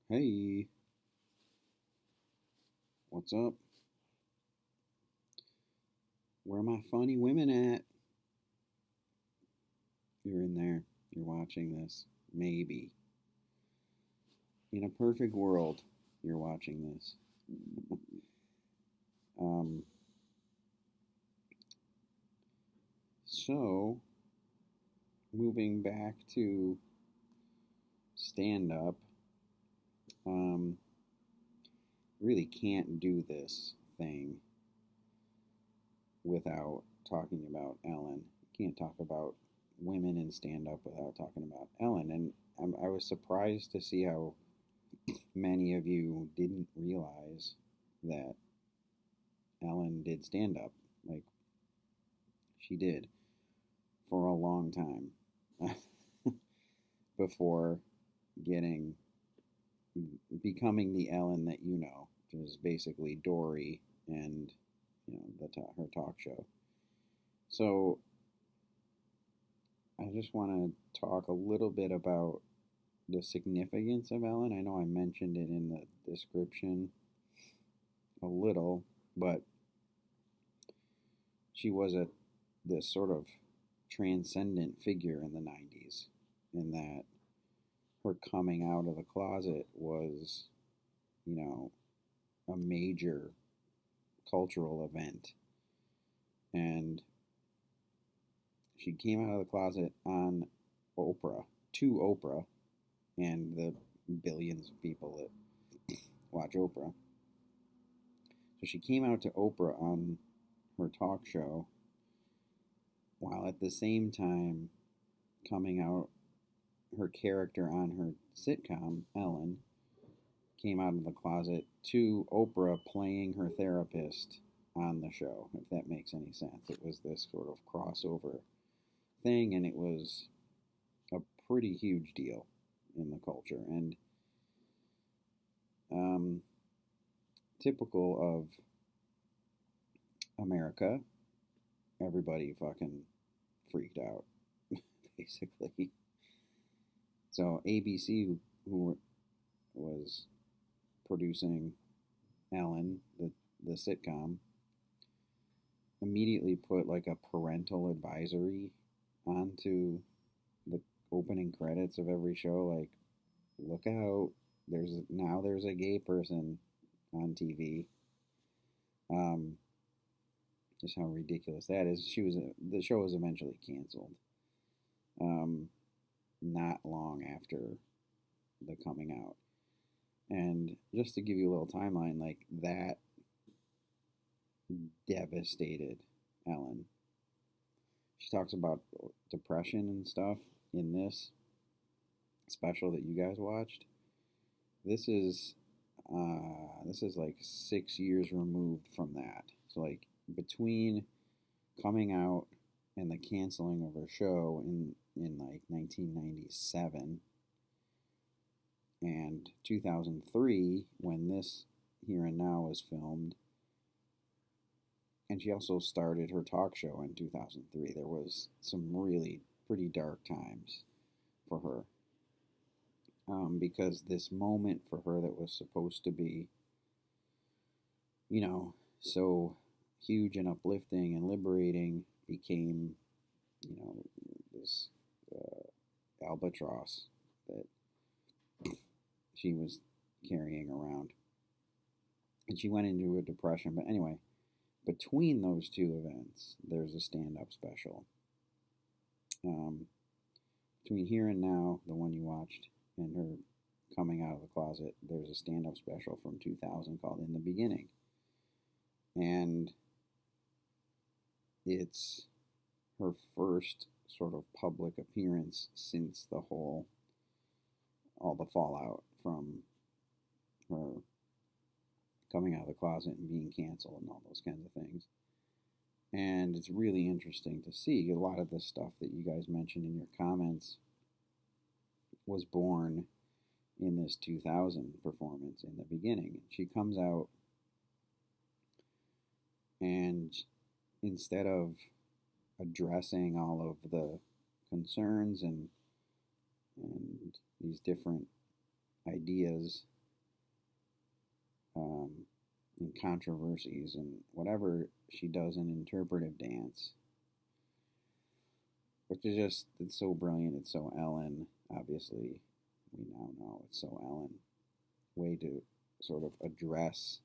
Hey, what's up? Where are my funny women at? You're in there. You're watching this. Maybe. In a perfect world, you're watching this. Um, so, moving back to stand up, um, really can't do this thing without talking about Ellen. Can't talk about women in stand up without talking about Ellen. And I was surprised to see how many of you didn't realize that Ellen did stand up. Like, she did for a long time before getting becoming the Ellen that you know, which is basically Dory and her talk show. So I just want to talk a little bit about the significance of Ellen. I know I mentioned it in the description a little, but she was this sort of transcendent figure in the 90s in that her coming out of the closet was, you know, a major cultural event. And she came out of the closet on Oprah, to Oprah, and the billions of people that watch Oprah. So she came out to Oprah on her talk show, while at the same time coming out, her character on her sitcom, Ellen, came out of the closet to Oprah playing her therapist on the show, if that makes any sense. It was this sort of crossover thing, and it was a pretty huge deal in the culture. And um, typical of America, everybody fucking freaked out, basically. So ABC, who was producing Ellen, the sitcom, immediately put like a parental advisory onto the opening credits of every show. Like, look out! There's a gay person on TV. Um, just how ridiculous that is. The show was eventually canceled. Um, not long after the coming out. And just to give you a little timeline, like that devastated Ellen. She talks about depression and stuff in this special that you guys watched. This is this is like 6 years removed from that. So like between coming out and the canceling of her show in like 1997 and 2003 when this Here and Now was filmed, and she also started her talk show in 2003. There was some really pretty dark times for her, because this moment for her that was supposed to be, so huge and uplifting and liberating became, this albatross that she was carrying around. And she went into a depression. But anyway, between those two events, there's a stand up special. Um, between Here and Now, the one you watched, and her coming out of the closet, there's a stand up special from 2000 called In the Beginning. And it's her first sort of public appearance since all the fallout from her coming out of the closet and being canceled and all those kinds of things. And it's really interesting to see a lot of the stuff that you guys mentioned in your comments was born in this 2000 performance In the Beginning. She comes out, and instead of addressing all of the concerns and these different ideas um, and controversies and whatever she does in interpretive dance, which is just, it's so brilliant. It's so Ellen, obviously. We now know it's so Ellen. Way to sort of address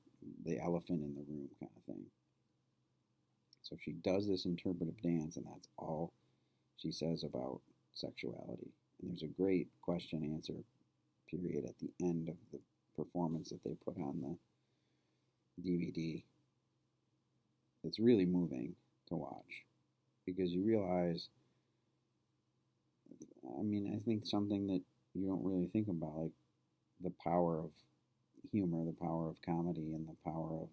the elephant in the room kind of thing. So she does this interpretive dance, and that's all she says about sexuality. And there's a great question answer period at the end of the performance that they put on the DVD. It's really moving to watch because you realize, I mean, I think something that you don't really think about, like the power of humor, the power of comedy, and the power of,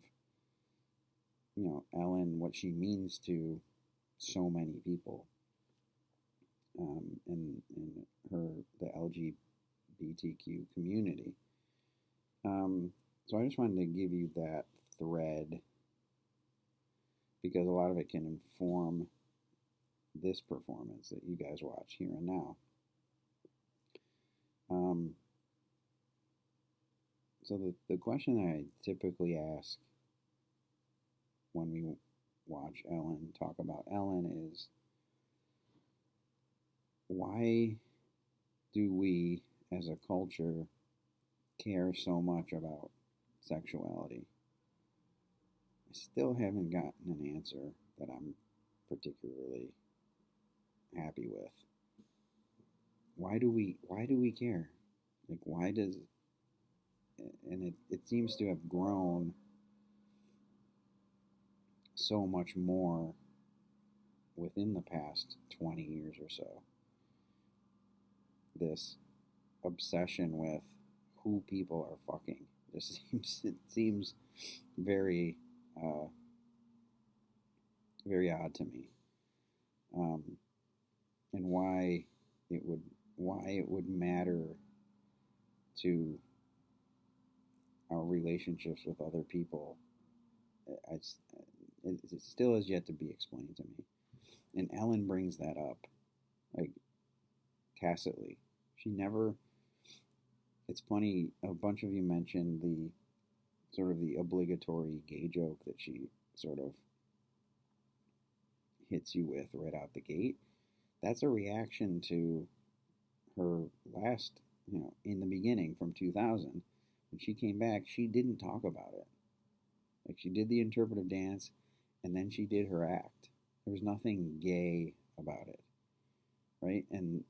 you know, Ellen, what she means to so many people, in her, the LGBTQ community. So I just wanted to give you that thread because a lot of it can inform this performance that you guys watch here and now. So the question that I typically ask when we watch Ellen, talk about Ellen, is why do we as a culture care so much about sexuality? I still haven't gotten an answer that I'm particularly happy with. Why do we care? Like, why does, and it seems to have grown so much more within the past 20 years or so. This obsession with who people are fucking just seems very very odd to me, and why it would matter to our relationships with other people. It still has yet to be explained to me. And Ellen brings that up, like, tacitly. She never. It's funny. A bunch of you mentioned the sort of the obligatory gay joke that she sort of hits you with right out the gate. That's a reaction to her last, in the beginning from 2000. When she came back, she didn't talk about it. Like, she did the interpretive dance and then she did her act. There was nothing gay about it, right? And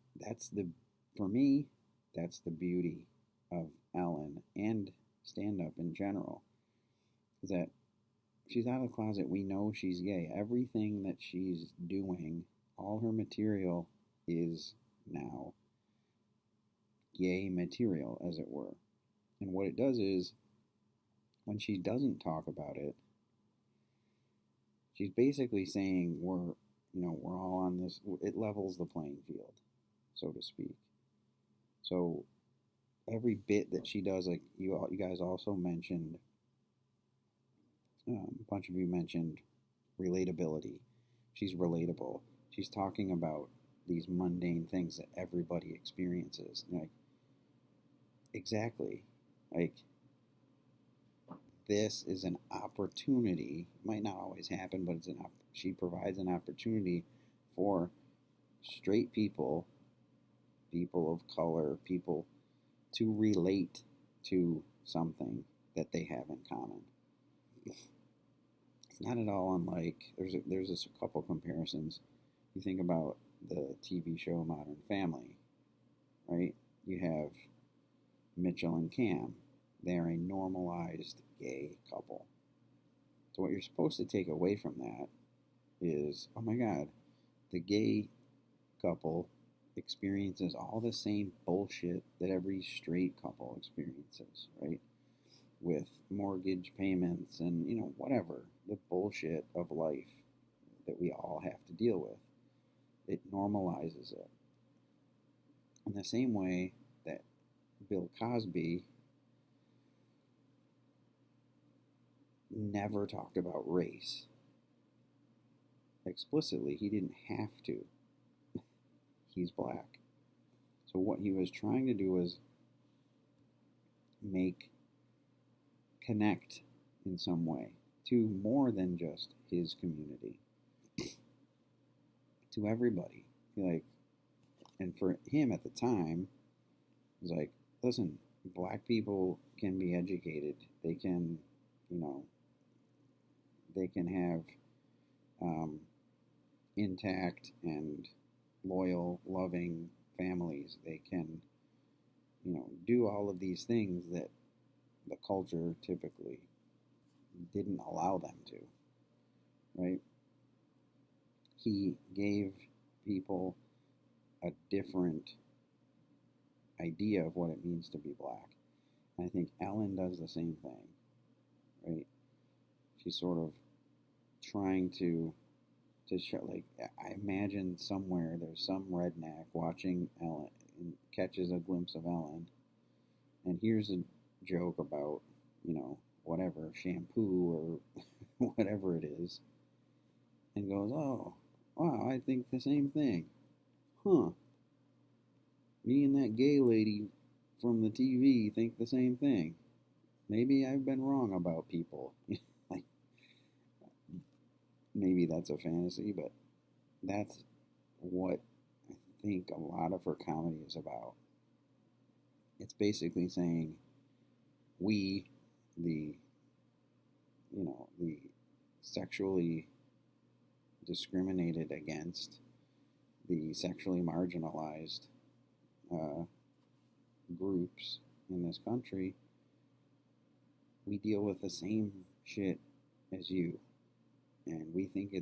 for me, that's the beauty of Ellen and stand-up in general, is that she's out of the closet. We know she's gay. Everything that she's doing, all her material is now gay material, as it were. And what it does is, when she doesn't talk about it, she's basically saying we're all on this. It levels the playing field, so to speak. So every bit that she does, like you guys also mentioned, a bunch of you mentioned relatability. She's relatable. She's talking about these mundane things that everybody experiences. Like, exactly. Like, this is an opportunity. It might not always happen, but she provides an opportunity for straight people, people of color, people to relate to something that they have in common. It's not at all unlike, there's a couple comparisons. You think about the TV show Modern Family, right? You have Mitchell and Cam. They're a normalized gay couple. So what you're supposed to take away from that is, oh my God, the gay couple experiences all the same bullshit that every straight couple experiences, right? With mortgage payments and, whatever, the bullshit of life that we all have to deal with. It normalizes it. In the same way that Bill Cosby never talked about race explicitly. He didn't have to. He's black. So what he was trying to do was make connect in some way to more than just his community, to everybody. Like, and for him at the time, it was like, listen, black people can be educated. They can, you know, they can have intact and loyal, loving families. They can, do all of these things that the culture typically didn't allow them to, right? He gave people a different idea of what it means to be black. And I think Ellen does the same thing, right? She's sort of trying to show, like, I imagine somewhere there's some redneck watching Ellen and catches a glimpse of Ellen and hears a joke about, whatever, shampoo or whatever it is, and goes, oh, wow, I think the same thing. Huh. Me and that gay lady from the TV think the same thing. Maybe I've been wrong about people. Like, maybe that's a fantasy, but that's what I think a lot of her comedy is about. It's basically saying we, the the sexually discriminated against, the sexually marginalized groups in this country, we deal with the same shit as you, and we think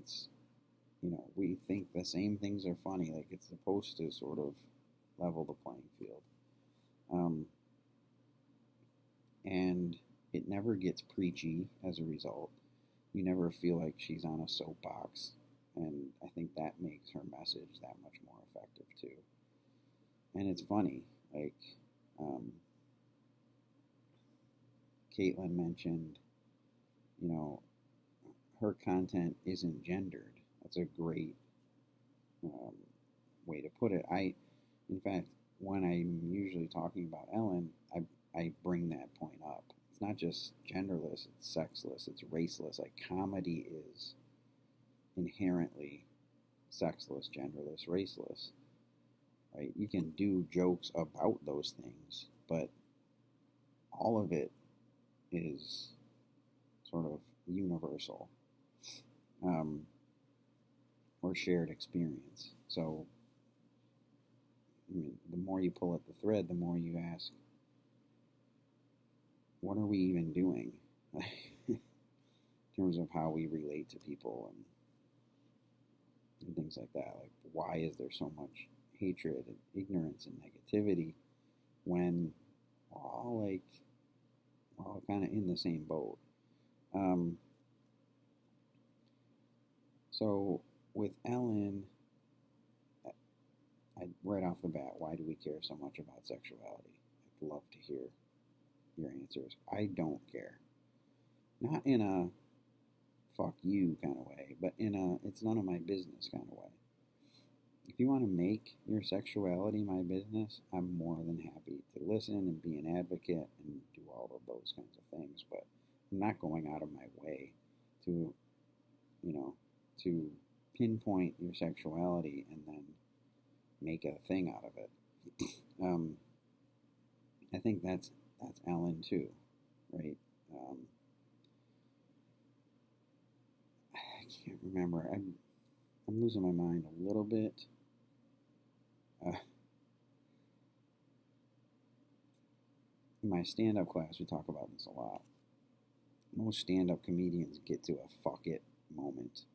we think the same things are funny. Like, it's supposed to sort of level the playing field. And it never gets preachy as a result. You never feel like she's on a soapbox, and I think that makes her message that much more effective too. And it's funny, like, Caitlin mentioned, her content isn't gendered. That's a great way to put it. In fact, when I'm usually talking about Ellen, I bring that point up. It's not just genderless, it's sexless, it's raceless. Like, comedy is inherently sexless, genderless, raceless. Right? You can do jokes about those things, but all of it is sort of universal, or shared experience. So, the more you pull at the thread, the more you ask, what are we even doing in terms of how we relate to people and things like that? Like, why is there so much hatred and ignorance and negativity when we're all kind of in the same boat? So with Ellen, right off the bat, why do we care so much about sexuality? I'd love to hear your answers. I don't care. Not in a fuck you kind of way, but in a it's none of my business kind of way. If you want to make your sexuality my business, I'm more than happy to listen and be an advocate and do all of those kinds of things, but I'm not going out of my way to, to pinpoint your sexuality and then make a thing out of it. I think that's Ellen too, right? I can't remember. I'm losing my mind a little bit. In my stand-up class, we talk about this a lot. Most stand-up comedians get to a fuck it moment.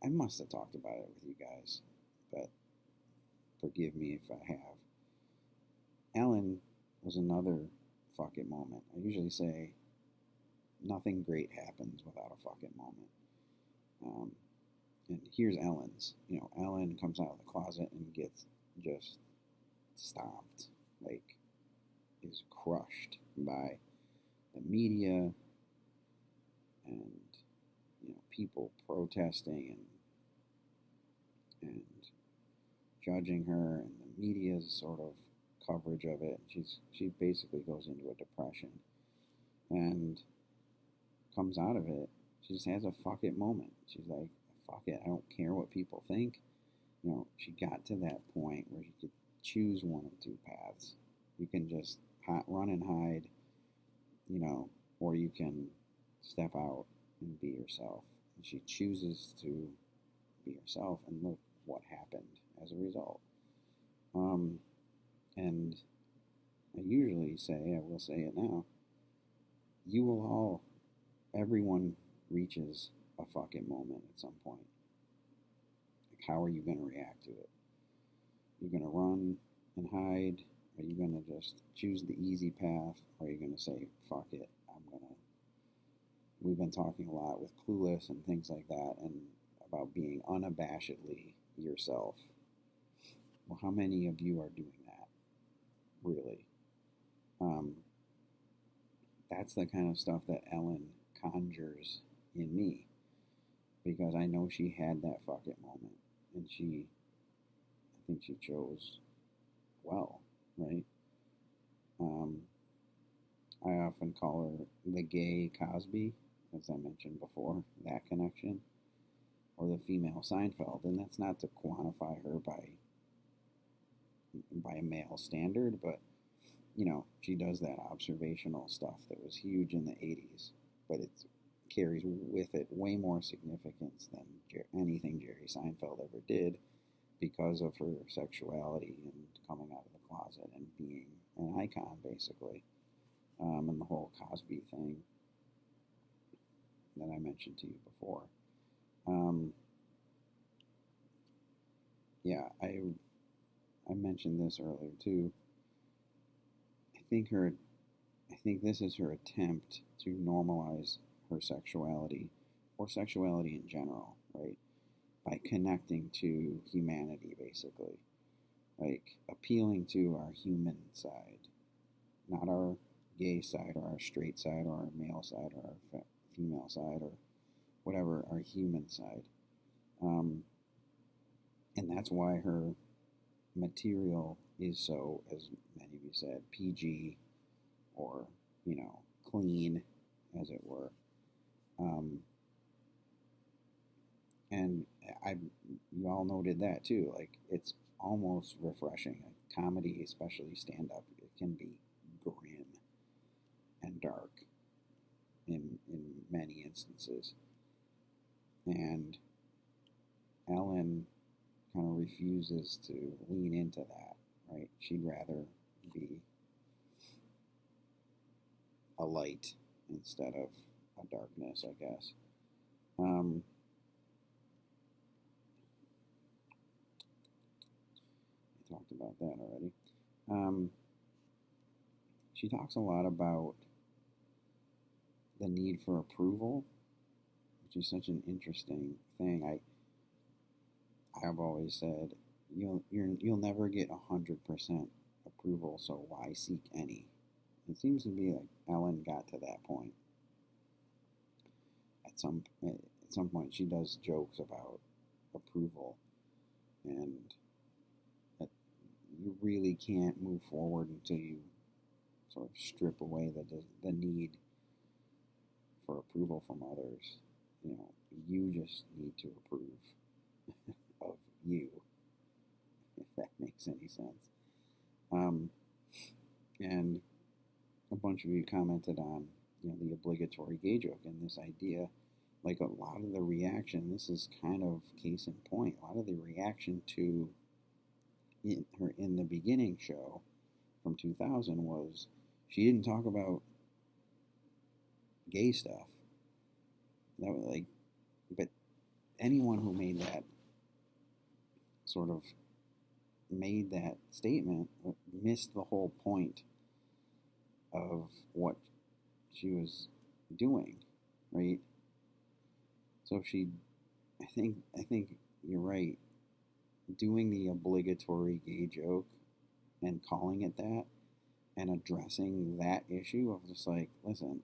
I must have talked about it with you guys, but forgive me if I have. Ellen was another fuck it moment. I usually say nothing great happens without a fuck it moment. And here's Ellen's. Ellen comes out of the closet and gets just stomped, like, is crushed by the media and people protesting and judging her, and the media's sort of coverage of it. She basically goes into a depression, and comes out of it. She just has a fuck it moment. She's like, fuck it, I don't care what people think. She got to that point where she could choose one of two paths. You can just run and hide, or you can step out and be yourself. And she chooses to be herself, and look what happened as a result. And I usually say, I will say it now, everyone reaches a fucking moment at some point. Like, how are you going to react to it? You're going to run and hide? Are you going to just choose the easy path? Or are you going to say, fuck it, we've been talking a lot with Clueless and things like that, and about being unabashedly yourself. Well, how many of you are doing that, really? That's the kind of stuff that Ellen conjures in me, because I know she had that fuck it moment, and I think she chose well, right? Um, I often call her the gay Cosby, as I mentioned before, that connection, or the female Seinfeld, and that's not to quantify her by male standard, but she does that observational stuff that was huge in the 80s, but it carries with it way more significance than anything Jerry Seinfeld ever did, because of her sexuality and coming out of the closet and being an icon, basically, and the whole Cosby thing that I mentioned to you before. Yeah, I mentioned this earlier too. I think this is her attempt to normalize her sexuality, or sexuality in general, right? By connecting to humanity, basically. Like, appealing to our human side, not our gay side, or our straight side, or our male side, or our female side, or whatever, our human side. And that's why her material is so, as many of you said, PG, or, clean, as it were. And you all noted that too. Like, it's almost refreshing. A comedy, especially stand up, it can be grim and dark in many instances. And Ellen kind of refuses to lean into that, right? She'd rather be a light instead of a darkness, I guess. I talked about that already. She talks a lot about the need for approval, which is such an interesting thing. I've always said you'll never get 100% approval, so why seek any? It seems to be like Ellen got to that point. At some point, she does jokes about approval, and that you really can't move forward until you sort of strip away the need for approval from others. You just need to approve of you, if that makes any sense. And a bunch of you commented on, the obligatory gay joke, and this idea, like, a lot of the reaction, this is kind of case in point, a lot of the reaction to her in the beginning show from 2000 was she didn't talk about gay stuff. That was like, but anyone who made that statement missed the whole point of what she was doing, right? So I think you're right. Doing the obligatory gay joke and calling it that, and addressing that issue of just like, listen,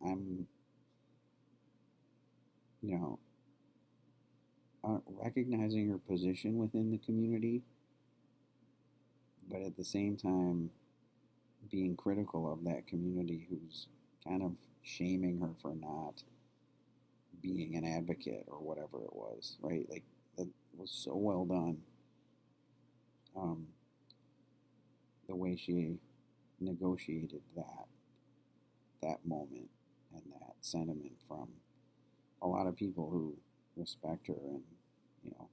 I'm, recognizing her position within the community, but at the same time being critical of that community who's kind of shaming her for not being an advocate or whatever it was, right? Like that was so well done. Um, the way she negotiated that moment and that sentiment from a lot of people who respect her and you know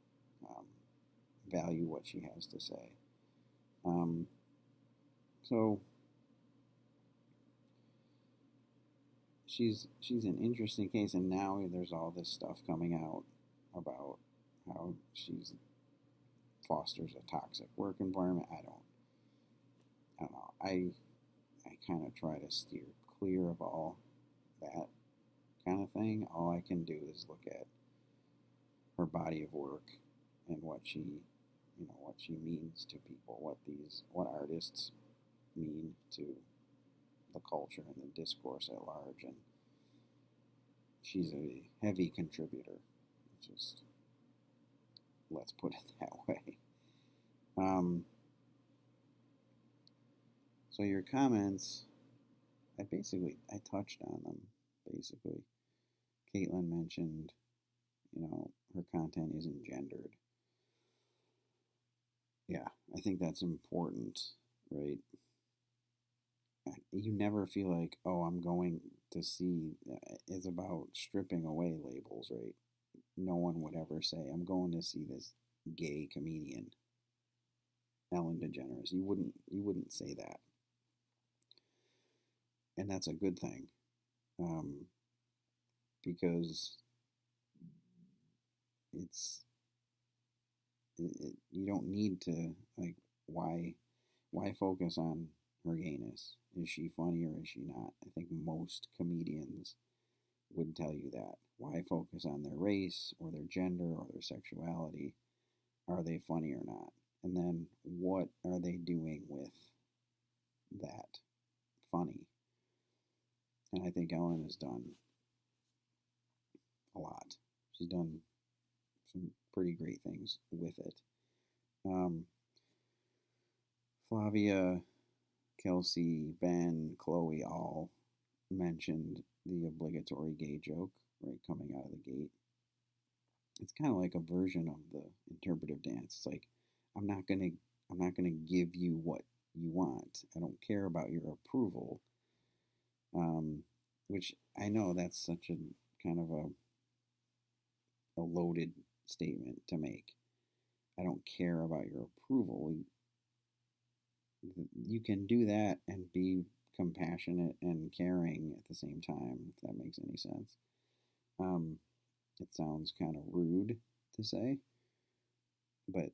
um, value what she has to say. Um, so she's an interesting case, and now there's all this stuff coming out about how she's fosters a toxic work environment. I don't know. I kind of try to steer clear of all that kind of thing. All I can do is look at her body of work and what she means to people, what artists mean to the culture and the discourse at large, and she's a heavy contributor. Just let's put it that way. Um, so your comments, I touched on them basically. Caitlin mentioned, her content isn't gendered. Yeah, I think that's important, right? You never feel like, oh, I'm going to see. It's about stripping away labels, right? No one would ever say, I'm going to see this gay comedian, Ellen DeGeneres. You wouldn't say that, and that's a good thing, um, because it's you don't need to like why why focus on her gayness? Is she funny or is she not? I think most comedians would tell you that. Why focus on their race or their gender or their sexuality? Are they funny or not? And then what are they doing with that funny? And I think Ellen has done a lot. She's done some pretty great things with it. Um, Flavia, Kelsey, Ben, Chloe all mentioned the obligatory gay joke, right, coming out of the gate. It's kind of like a version of the interpretive dance. It's like I'm not gonna I'm not gonna give you what you want. I don't care about your approval. Um, which I know that's such a kind of a loaded statement to make. I don't care about your approval. You can do that and be compassionate and caring at the same time, if that makes any sense. Um, it sounds kind of rude to say, but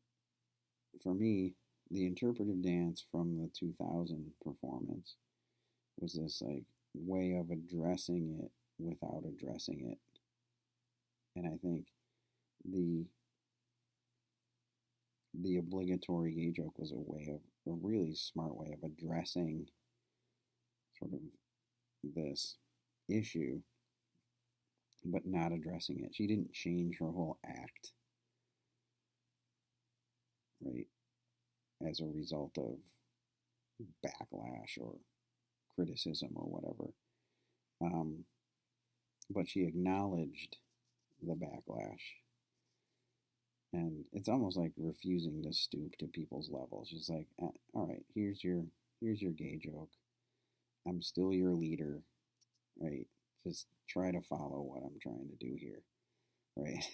for me, the interpretive dance from the 2000 performance was this like way of addressing it without addressing it. And I think the the obligatory gay joke was a really smart way of addressing sort of this issue, but not addressing it. She didn't change her whole act, right, as a result of backlash or criticism or whatever. Um, but she acknowledged the backlash, and it's almost like refusing to stoop to people's levels. She's like, all right, here's your gay joke. I'm still your leader, right? Just try to follow what I'm trying to do here, right?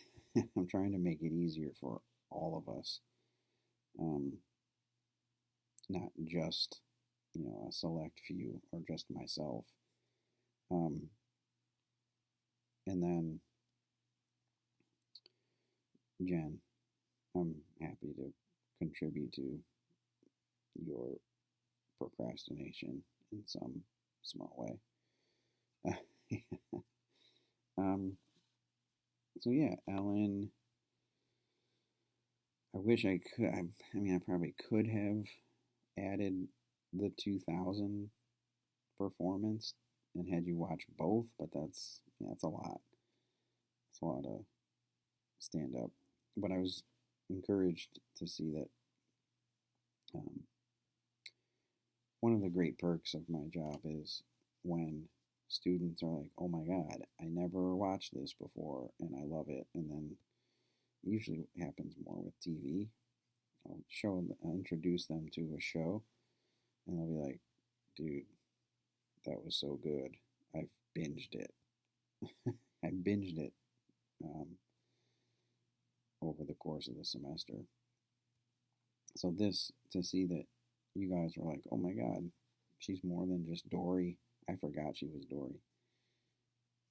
I'm trying to make it easier for all of us, um, not just a select few or just myself. Um, and then Jen, I'm happy to contribute to your procrastination in some small way. um, so yeah, Ellen. I wish I could. I mean, I probably could have added the 2000 performance and had you watch both, but that's a lot. It's a lot of stand up. But I was encouraged to see that um, one of the great perks of my job is when students are like, oh my God, I never watched this before and I love it. And then usually it happens more with TV. I'll introduce them to a show and they'll be like, dude, that was so good. I've binged it. I binged it um, over the course of the semester. So this to see that you guys were like, oh my God, she's more than just Dory. I forgot she was Dory.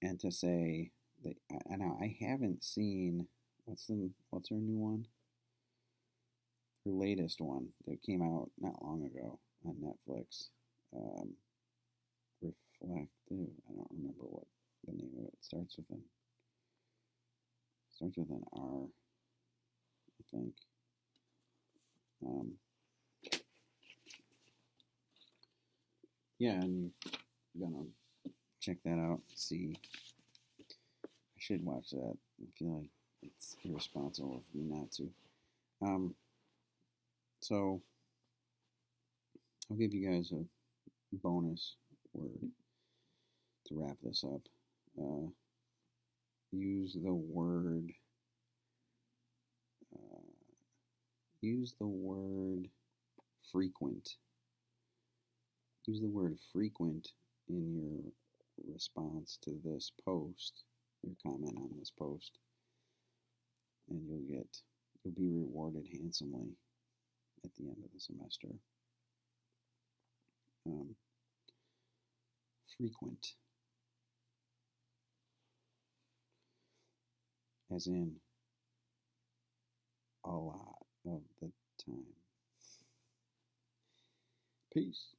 And to say that, and I haven't seen what's her new one, her latest one that came out not long ago on Netflix. Um, Reflective. I don't remember what the name of it starts with an R, I think. Um, yeah, and you're gonna check that out. See, I should watch that. I feel like it's irresponsible of me not to. Um, so I'll give you guys a bonus word to wrap this up. Uh, use the word. Uh, use the word frequent. Use the word frequent in your response to this post, your comment on this post, and you'll be rewarded handsomely at the end of the semester. Frequent, as in a lot of the time. Peace.